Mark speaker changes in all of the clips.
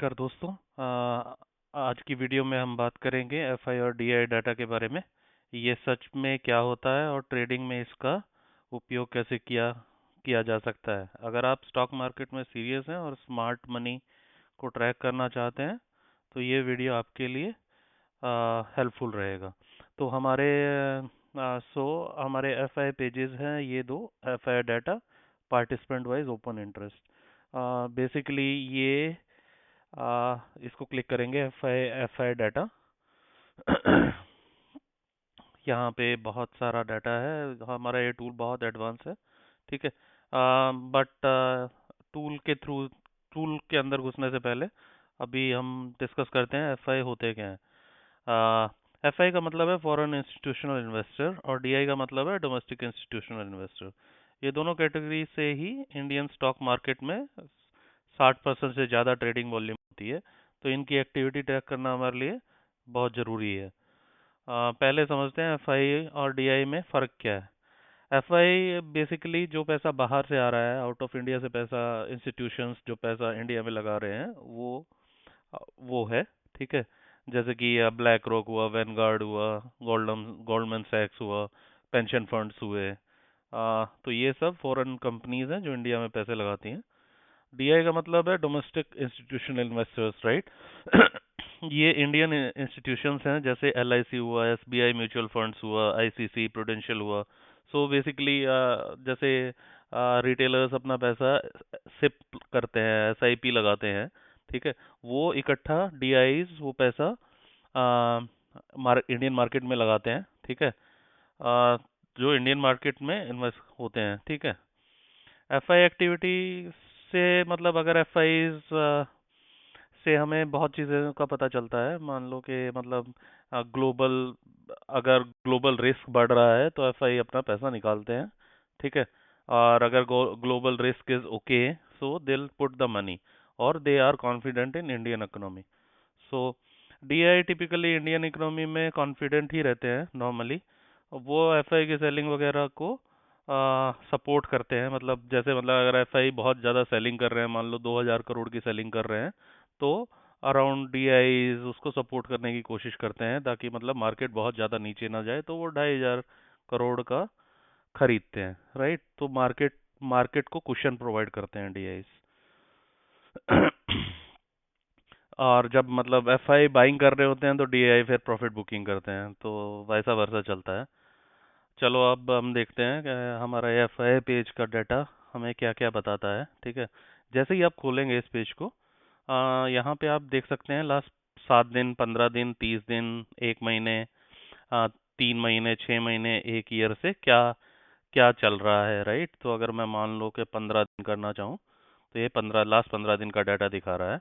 Speaker 1: नमस्कार दोस्तों। आज की वीडियो में हम बात करेंगे एफआई और डीआई डाटा के बारे में। ये सच में क्या होता है और ट्रेडिंग में इसका उपयोग कैसे किया किया जा सकता है। अगर आप स्टॉक मार्केट में सीरियस हैं और स्मार्ट मनी को ट्रैक करना चाहते हैं तो ये वीडियो आपके लिए हेल्पफुल रहेगा। तो हमारे एफआई पेजेस हैं ये दो। FI data participant wise open interest. Basically ये इसको क्लिक करेंगे एफ आई डाटा। यहाँ पे बहुत सारा डाटा है। हमारा ये टूल बहुत एडवांस है, ठीक है। बट टूल के अंदर घुसने से पहले अभी हम डिस्कस करते हैं एफआई होते क्या हैं। एफआई का मतलब है फॉरेन इंस्टीट्यूशनल इन्वेस्टर और डीआई का मतलब है डोमेस्टिक इंस्टीट्यूशनल इन्वेस्टर। ये दोनों कैटेगरी से ही इंडियन स्टॉक मार्केट में 60% से ज़्यादा ट्रेडिंग वॉल्यूम होती है। तो इनकी एक्टिविटी ट्रैक करना हमारे लिए बहुत ज़रूरी है। पहले समझते हैं एफआई और डीआई में फ़र्क क्या है। एफआई बेसिकली जो पैसा बाहर से आ रहा है, आउट ऑफ इंडिया से पैसा, इंस्टीट्यूशंस जो पैसा इंडिया में लगा रहे हैं वो है, ठीक है। जैसे कि ब्लैक रॉक हुआ, वैनगार्ड हुआ, गोल्डमैन सैक्स हुआ, पेंशन फंड्स हुए। तो ये सब फॉरेन कंपनीज हैं जो इंडिया में पैसे लगाती हैं। डीआई का मतलब है डोमेस्टिक इंस्टीट्यूशनल इन्वेस्टर्स, राइट। ये इंडियन इंस्टीट्यूशंस हैं जैसे एलआईसी हुआ, एसबीआई म्यूचुअल फंड्स हुआ, आईसीसी प्रूडेंशियल हुआ। सो बेसिकली जैसे रिटेलर्स अपना पैसा सिप करते हैं, एसआईपी लगाते हैं, ठीक है। वो इकट्ठा डीआईज वो पैसा इंडियन मार्केट में लगाते हैं, ठीक है। जो इंडियन मार्केट में इन्वेस्ट होते हैं, ठीक है। एफआई एक्टिविटी से मतलब अगर एफआई से हमें बहुत चीज़ों का पता चलता है। मान लो कि मतलब ग्लोबल अगर ग्लोबल रिस्क बढ़ रहा है तो एफआई अपना पैसा निकालते हैं, ठीक है। और अगर global risk is okay so they put the money और they are confident in Indian economy. So DI typically Indian economy में कॉन्फिडेंट ही रहते हैं नॉर्मली। वो एफआई की सेलिंग वगैरह को सपोर्ट करते हैं। मतलब जैसे मतलब अगर एफआई बहुत ज़्यादा सेलिंग कर रहे हैं, मान लो 2000 करोड़ की सेलिंग कर रहे हैं, तो अराउंड डीआई उसको सपोर्ट करने की कोशिश करते हैं ताकि मतलब मार्केट बहुत ज़्यादा नीचे ना जाए, तो वो 2500 करोड़ का खरीदते हैं, राइट। तो मार्केट मार्केट को कुशन प्रोवाइड करते हैं डीआई। और जब मतलब एफआई बाइंग कर रहे होते हैं तो डीआई फिर प्रॉफिट बुकिंग करते हैं, तो वैसा वर्सा चलता है। चलो अब हम देखते हैं कि हमारा एफआई पेज का डाटा हमें क्या क्या बताता है, ठीक है। जैसे ही आप खोलेंगे इस पेज को, यहाँ पे आप देख सकते हैं लास्ट 7 दिन, 15 दिन, 30 दिन, 1 महीने, 3 महीने, 6 महीने, 1 ईयर से क्या क्या चल रहा है, राइट। तो अगर मैं मान लो कि 15 दिन करना चाहूँ तो ये 15 दिन का डाटा दिखा रहा है,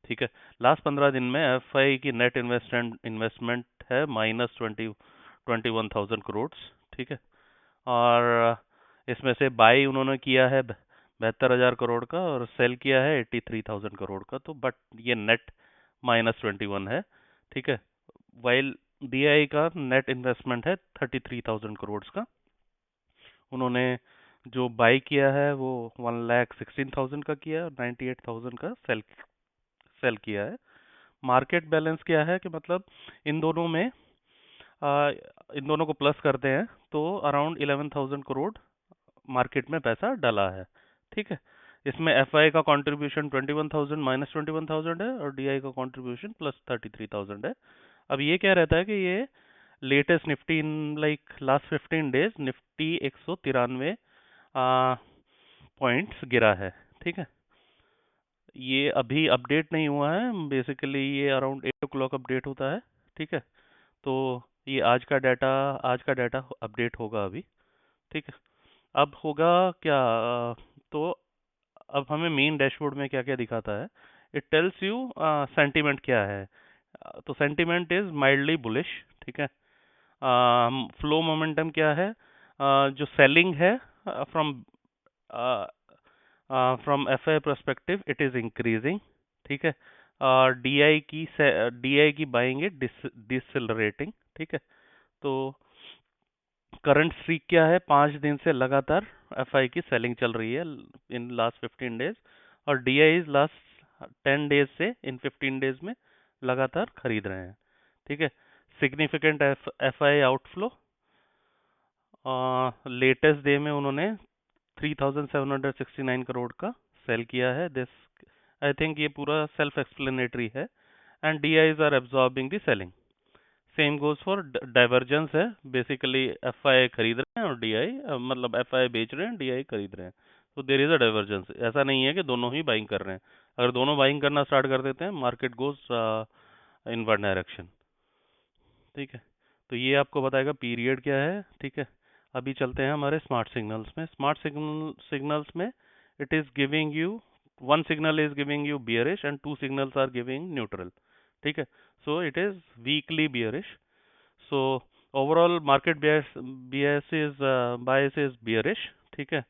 Speaker 1: ठीक है। लास्ट 15 दिन में एफआई की नेट इन्वेस्टमेंट है -21,000 करोड़, ठीक है। और इसमें से बाई उन्होंने किया है 72,000 करोड़ का और सेल किया है 83,000 करोड़ का। तो बट ये नेट -21 है, ठीक है। वाइल डीआई का नेट इन्वेस्टमेंट है 33,000 करोड़ का। उन्होंने जो बाई किया है वो 1,16,000 का किया है और 98,000 का सेल किया है। मार्केट बैलेंस क्या है कि मतलब इन दोनों में इन दोनों को प्लस करते हैं तो अराउंड 11,000 करोड़ मार्केट में पैसा डला है, ठीक है। इसमें एफआई का कंट्रीब्यूशन 21,000 -21,000 है और डीआई का कंट्रीब्यूशन +33,000 है। अब ये क्या रहता है कि ये latest Nifty in like last 15 days Nifty 193 points गिरा है, ठीक है। ये अभी अपडेट नहीं हुआ है, बेसिकली ये अराउंड 8 o'clock अपडेट होता है, ठीक है। तो ये आज का डाटा अपडेट होगा अभी, ठीक है। अब होगा क्या, तो अब हमें मेन डैशबोर्ड में क्या क्या दिखाता है। इट टेल्स यू सेंटीमेंट क्या है। तो सेंटीमेंट इज माइल्डली बुलिश, ठीक है। फ्लो मोमेंटम क्या है, जो सेलिंग है from from FI perspective it is increasing, ठीक है। और डीआई की बाइंग इज डिसलरेटिंग, ठीक है। तो करंट स्ट्रीक क्या है, 5 दिन से लगातार एफआई की सेलिंग चल रही है इन लास्ट 15 डेज। और डीआई इज लास्ट 10 डेज से इन 15 डेज में लगातार खरीद रहे हैं। ठीक है। Significant F I outflow, latest day में उन्होंने 3,769 करोड़ का सेल किया है। दिस, आई थिंक ये पूरा सेल्फ एक्सप्लेनेटरी है। And D Is are absorbing the selling. Same goes for divergence है, बेसिकली एफ आई खरीद रहे हैं और डी आई, मतलब एफ आई बेच रहे हैं, डी आई खरीद रहे हैं। तो देर इज अ डाइवर्जेंस, ऐसा नहीं है कि दोनों ही बाइंग कर रहे हैं। अगर दोनों बाइंग करना स्टार्ट कर देते हैं, market goes in one direction. ठीक है। तो ये आपको बताएगा पीरियड क्या है। ठीक है। अभी चलते हैं हमारे स्मार्ट सिग्नल्स में। स्मार्ट सिग्नल्स में it is giving you, one signal is giving you bearish and two signals are giving neutral. ठीक है। So it is weekly bearish. So overall market bias is bearish. ठीक है।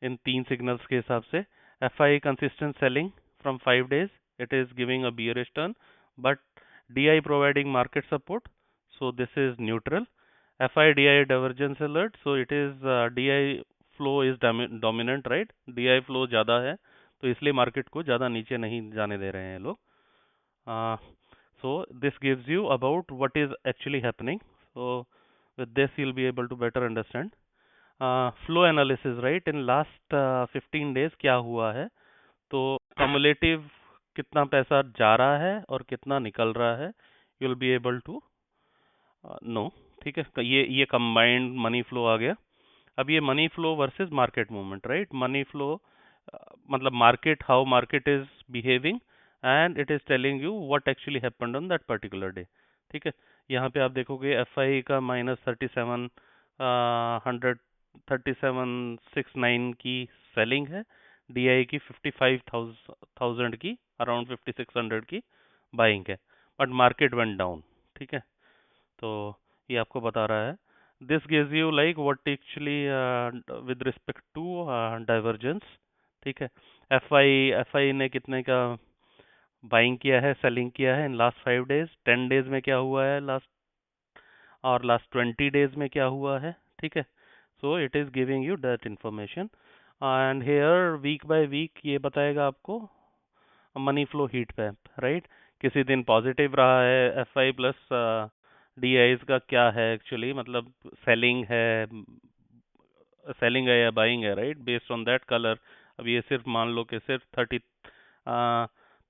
Speaker 1: इन तीन signals के हिसाब से F I consistent selling from 5 days, it is giving a bearish turn, but DI providing market support, so this is neutral. FI DI divergence alert, so it is DI flow is dominant, right? DI flow ज़्यादा है, तो इसलिए market को ज़्यादा नीचे नहीं जाने दे रहे हैं लोग। So this gives you about what is actually happening. So with this you'll be able to better understand. Flow analysis, right? In last 15 days क्या हुआ है, तो cumulative कितना पैसा जा रहा है और कितना निकल रहा है, you'll be able to no. ठीक है। ये कंबाइंड मनी फ्लो आ गया। अब ये money flow versus market movement, right? Money flow मतलब market, how market is behaving, and it is telling you what actually happened on that particular day. ठीक है। यहाँ पे आप देखोगे एफ आई का -37,137,609 की सेलिंग है, डी आई की 55,000 की, अराउंड 5600 की बाइंग है, बट मार्केट वेंट डाउन। ठीक है। तो ये आपको बता रहा है, this gives you like what actually with respect to divergence. ठीक है। एफ आई ने कितने का बाइंग किया है, सेलिंग किया है इन लास्ट 5 days, 10 days में क्या हुआ है लास्ट, और लास्ट 20 days में क्या हुआ है। ठीक है। So it is giving you that information. And here week by week ये बताएगा आपको money flow heat map, right? किसी दिन पॉजिटिव रहा है F I plus D I का, क्या है एक्चुअली, मतलब सेलिंग है या बाइंग है, right? Based on that colour. अब ये सिर्फ मान लो कि सिर्फ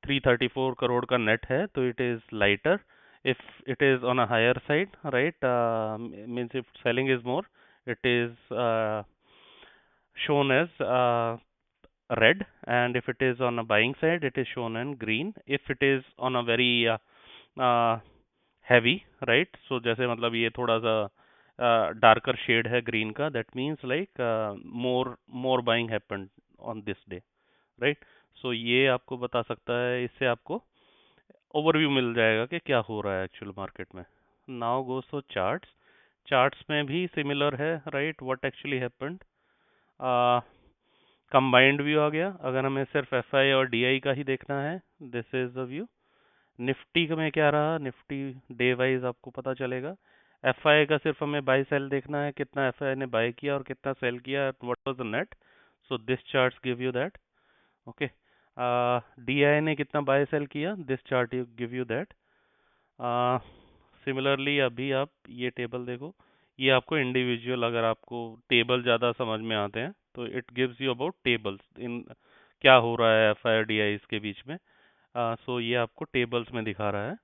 Speaker 1: 334 करोड़ का नेट है, तो it is lighter. If it is on a higher side, right, means if selling is more, it is shown as red, and if it is on a buying side it is shown in green. If it is on a very uh, heavy, right, so जैसे मतलब ये थोड़ा सा darker shade है green का, that means like more buying happened on this day, right? So ये आपको बता सकता है, इससे आपको ओवरव्यू मिल जाएगा कि क्या हो रहा है एक्चुअल मार्केट में। Now goes for charts. Charts में भी सिमिलर है, right, what actually happened. Combined view आ गया। अगर हमें सिर्फ एफ आई और डी आई का ही देखना है, this is the view. Nifty में क्या रहा, निफ्टी डे वाइज आपको पता चलेगा। एफ आई का सिर्फ हमें बाई सेल देखना है, कितना एफ आई ने बाय किया और कितना सेल किया, what was the net. So this charts give you that. Okay. D I ने कितना बाय सेल किया, this chart give you that. Similarly अभी आप ये टेबल देखो, ये आपको इंडिविजुअल, अगर आपको टेबल ज़्यादा समझ में आते हैं तो it gives you about tables इन क्या हो रहा है F I R D I के बीच में। सो ये आपको टेबल्स में दिखा रहा है।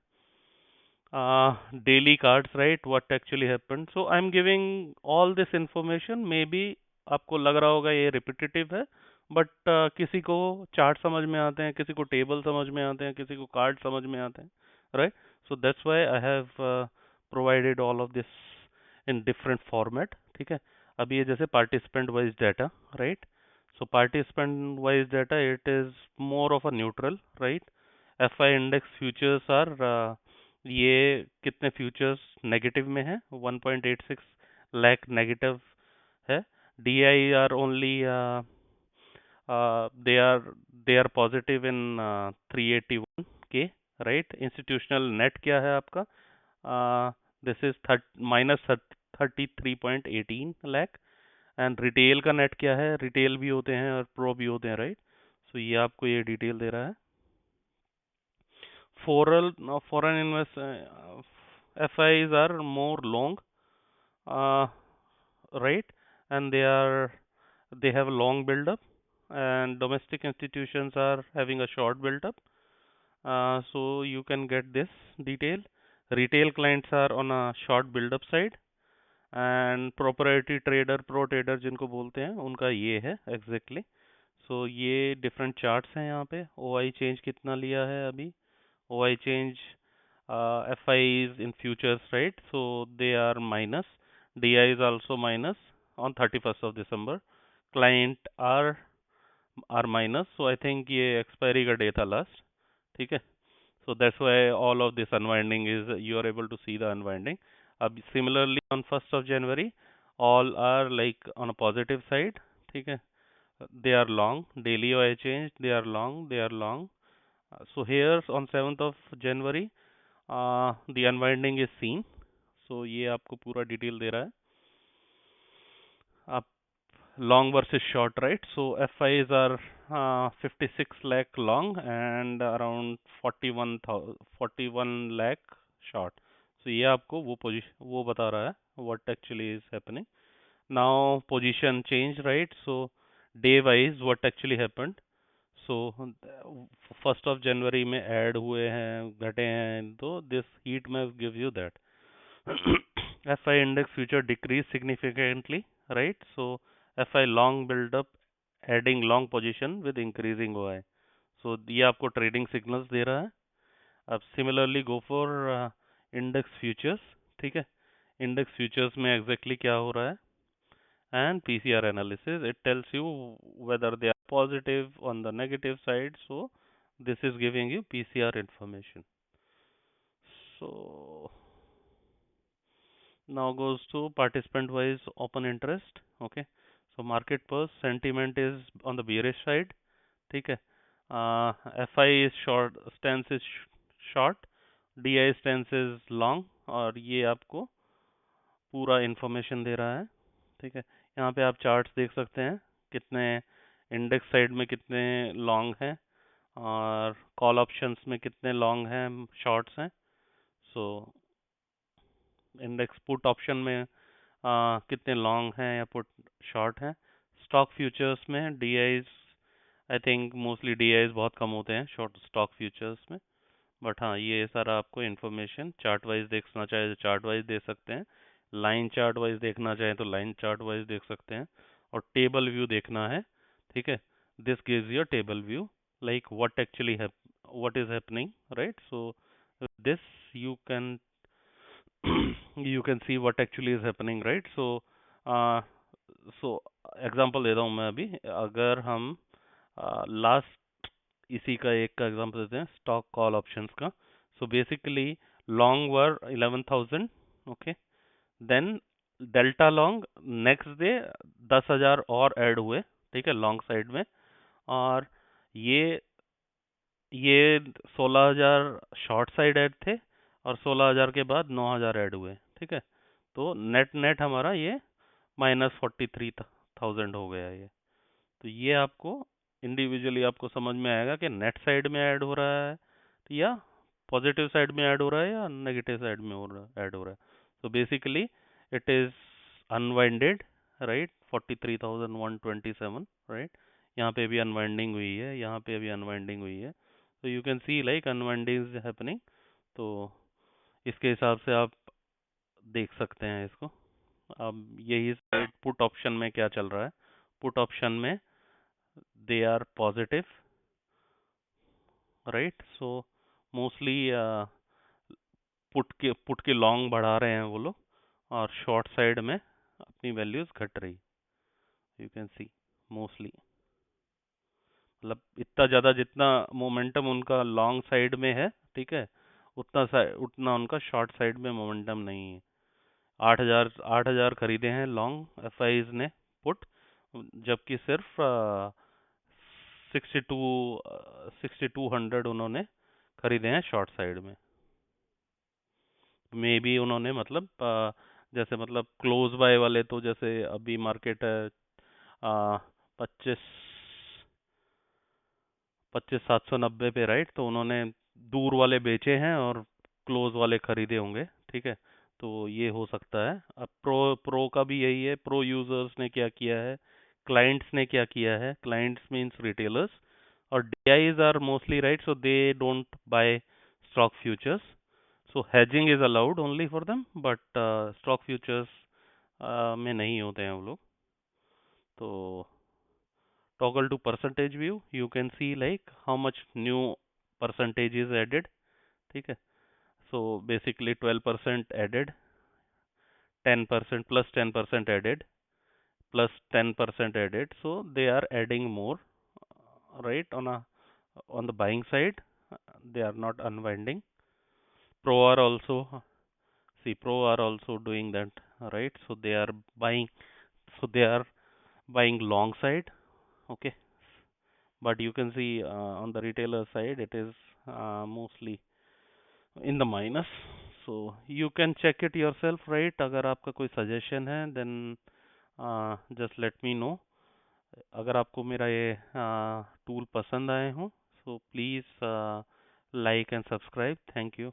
Speaker 1: Daily cards, right, what actually happened. So I am giving all this information, may be आपको लग रहा होगा ये रिपीटेटिव है, बट किसी को चार्ट समझ में आते हैं, किसी को टेबल समझ में आते हैं, किसी को कार्ड समझ में आते हैं, right? So that's why I have provided all of this in different format. ठीक है। अब ये जैसे participant wise data, right? So participant wise data, it is more of a neutral, right? FI index futures are ये कितने futures negative में है, 1.86 lakh negative है। DI are only they are positive in 381K, right? Institutional net क्या है आपका, this is -33.18 lakh. And retail का net क्या है, रिटेल भी होते हैं और प्रो भी होते हैं, राइट? सो ये आपको ये डिटेल दे रहा है। foreign FIs are more long, uh, right? And they have a long build up, and domestic institutions are having a short build up. So you can get this detail. Retail clients are on a short build up side, and proprietary trader pro trader जिनको बोलते हैं उनका ये है exactly. सो ये different charts हैं यहाँ पे। ओ आई चेंज कितना लिया है अभी? O I change F I is in futures, right? So they are minus, D I is also minus on 31 December. Client are minus, so I think ये expiry का day था लास्ट, ठीक है। So that's why all of this unwinding is, you are able to see the unwinding. Similarly on 1st of January, all are like on a positive side, ठीक है। They are long, daily OI change, they are long, they are long. So here on 7th of January, the unwinding is seen. So ये आपको पूरा detail दे रहा है। आप long versus short, right? So FIs are 56 lakh long and around 41 lakh short. So ये आपको वो position वो बता रहा है what actually is happening. Now position change, right? So day wise what actually happened. So 1st of January में add हुए हैं, घटे हैं, तो this heat map gives you that. FI index future decreased significantly, right? So FI long build up, adding long position with increasing OI. So ये आपको trading signals दे रहा है। अब similarly go for index futures, ठीक है। Index futures में exactly क्या हो रहा है, and PCR analysis, it tells you whether they are positive on the negative side. So this is giving you PCR information. So now goes to participant wise open interest, okay। So market pulse sentiment is on the bearish side, ठीक है। FI is short, stance is short, DI stance is long, और ये आपको पूरा information दे रहा है, ठीक है। यहाँ पे आप चार्ट्स देख सकते हैं कितने इंडेक्स साइड में कितने लॉन्ग हैं और कॉल ऑप्शंस में कितने लॉन्ग हैं, शॉर्ट्स हैं। सो इंडेक्स पुट ऑप्शन में कितने लॉन्ग हैं या पुट शॉर्ट हैं। स्टॉक फ्यूचर्स में D eyes, I think mostly D eyes बहुत कम होते हैं शॉर्ट स्टॉक फ्यूचर्स में, बट हाँ ये सारा आपको इन्फॉर्मेशन चार्ट वाइज देखना चाहे तो चार्ट वाइज दे सकते हैं, लाइन चार्ट वाइज देखना चाहे तो लाइन चार्ट वाइज देख सकते हैं, और टेबल व्यू देखना है, ठीक है। This gives you table view like what actually what is happening, right? So this you can you can see what actually is happening, right? So uh, so example दे रहा हूँ मैं अभी। अगर हम लास्ट इसी का एक का एग्जांपल देते हैं, स्टॉक कॉल ऑप्शंस का। So basically long were 11,000, okay. Then delta long next day 10,000 और ऐड हुए, ठीक है, लॉन्ग साइड में। और ये ये 16,000 शॉर्ट साइड ऐड थे, और 16,000 के बाद 9,000 ऐड हुए, ठीक है। तो नेट नेट हमारा ये -43,000 हो गया ये। तो ये आपको इंडिविजुअली आपको समझ में आएगा कि नेट साइड में ऐड हो रहा है या पॉजिटिव साइड में ऐड हो रहा है या नेगेटिव साइड में ऐड हो रहा है। तो basically it is unwinded, right. 43,127, right. यहाँ पे भी अनवाइंडिंग हुई है, यहाँ पे भी अनवाइंडिंग हुई है। तो you can see like unwinding is happening. तो इसके हिसाब से आप देख सकते हैं इसको। अब यही पुट ऑप्शन में क्या चल रहा है। पुट ऑप्शन में they are positive, right? So mostly put के लॉन्ग बढ़ा रहे हैं वो लोग, और शॉर्ट साइड में अपनी वैल्यूज घट रही, यू कैन सी मोस्टली। मतलब इतना ज़्यादा जितना मोमेंटम उनका लॉन्ग साइड में है, ठीक है, उतना उनका शॉर्ट साइड में मोमेंटम नहीं है। 8,000 खरीदे हैं लॉन्ग एफआईज ने पुट, जबकि सिर्फ 6200 उन्होंने खरीदे हैं शॉर्ट साइड में। मे बी उन्होंने मतलब जैसे मतलब क्लोज बाय वाले, तो जैसे अभी मार्केट है 25 790 पे, राइट। तो उन्होंने
Speaker 2: दूर वाले बेचे हैं और क्लोज वाले खरीदे होंगे, ठीक है। तो ये हो सकता है। अब प्रो प्रो का भी यही है, प्रो यूजर्स ने क्या किया है, क्लाइंट्स ने क्या किया है, क्लाइंट्स मींस रिटेलर्स, और DIs are mostly right, so they don't buy stock futures, so hedging is allowed only for them, but stock futures में नहीं होते हैं वो लोग। तो toggle to percentage view, you can see like how much new percentage is added, ठीक है। So basically 12% added, 10% plus 10% added, plus 10% added, so they are adding more, right, on the buying side. They are not unwinding. Pro are also, see, Pro are also doing that, right? So they are buying, so they are buying long side, okay. But you can see on the retailer side it is mostly in the minus, so you can check it yourself, right? अगर आपका कोई suggestion है then just let me know. अगर आपको मेरा ये tool पसंद आए हो, so please like and subscribe. Thank you.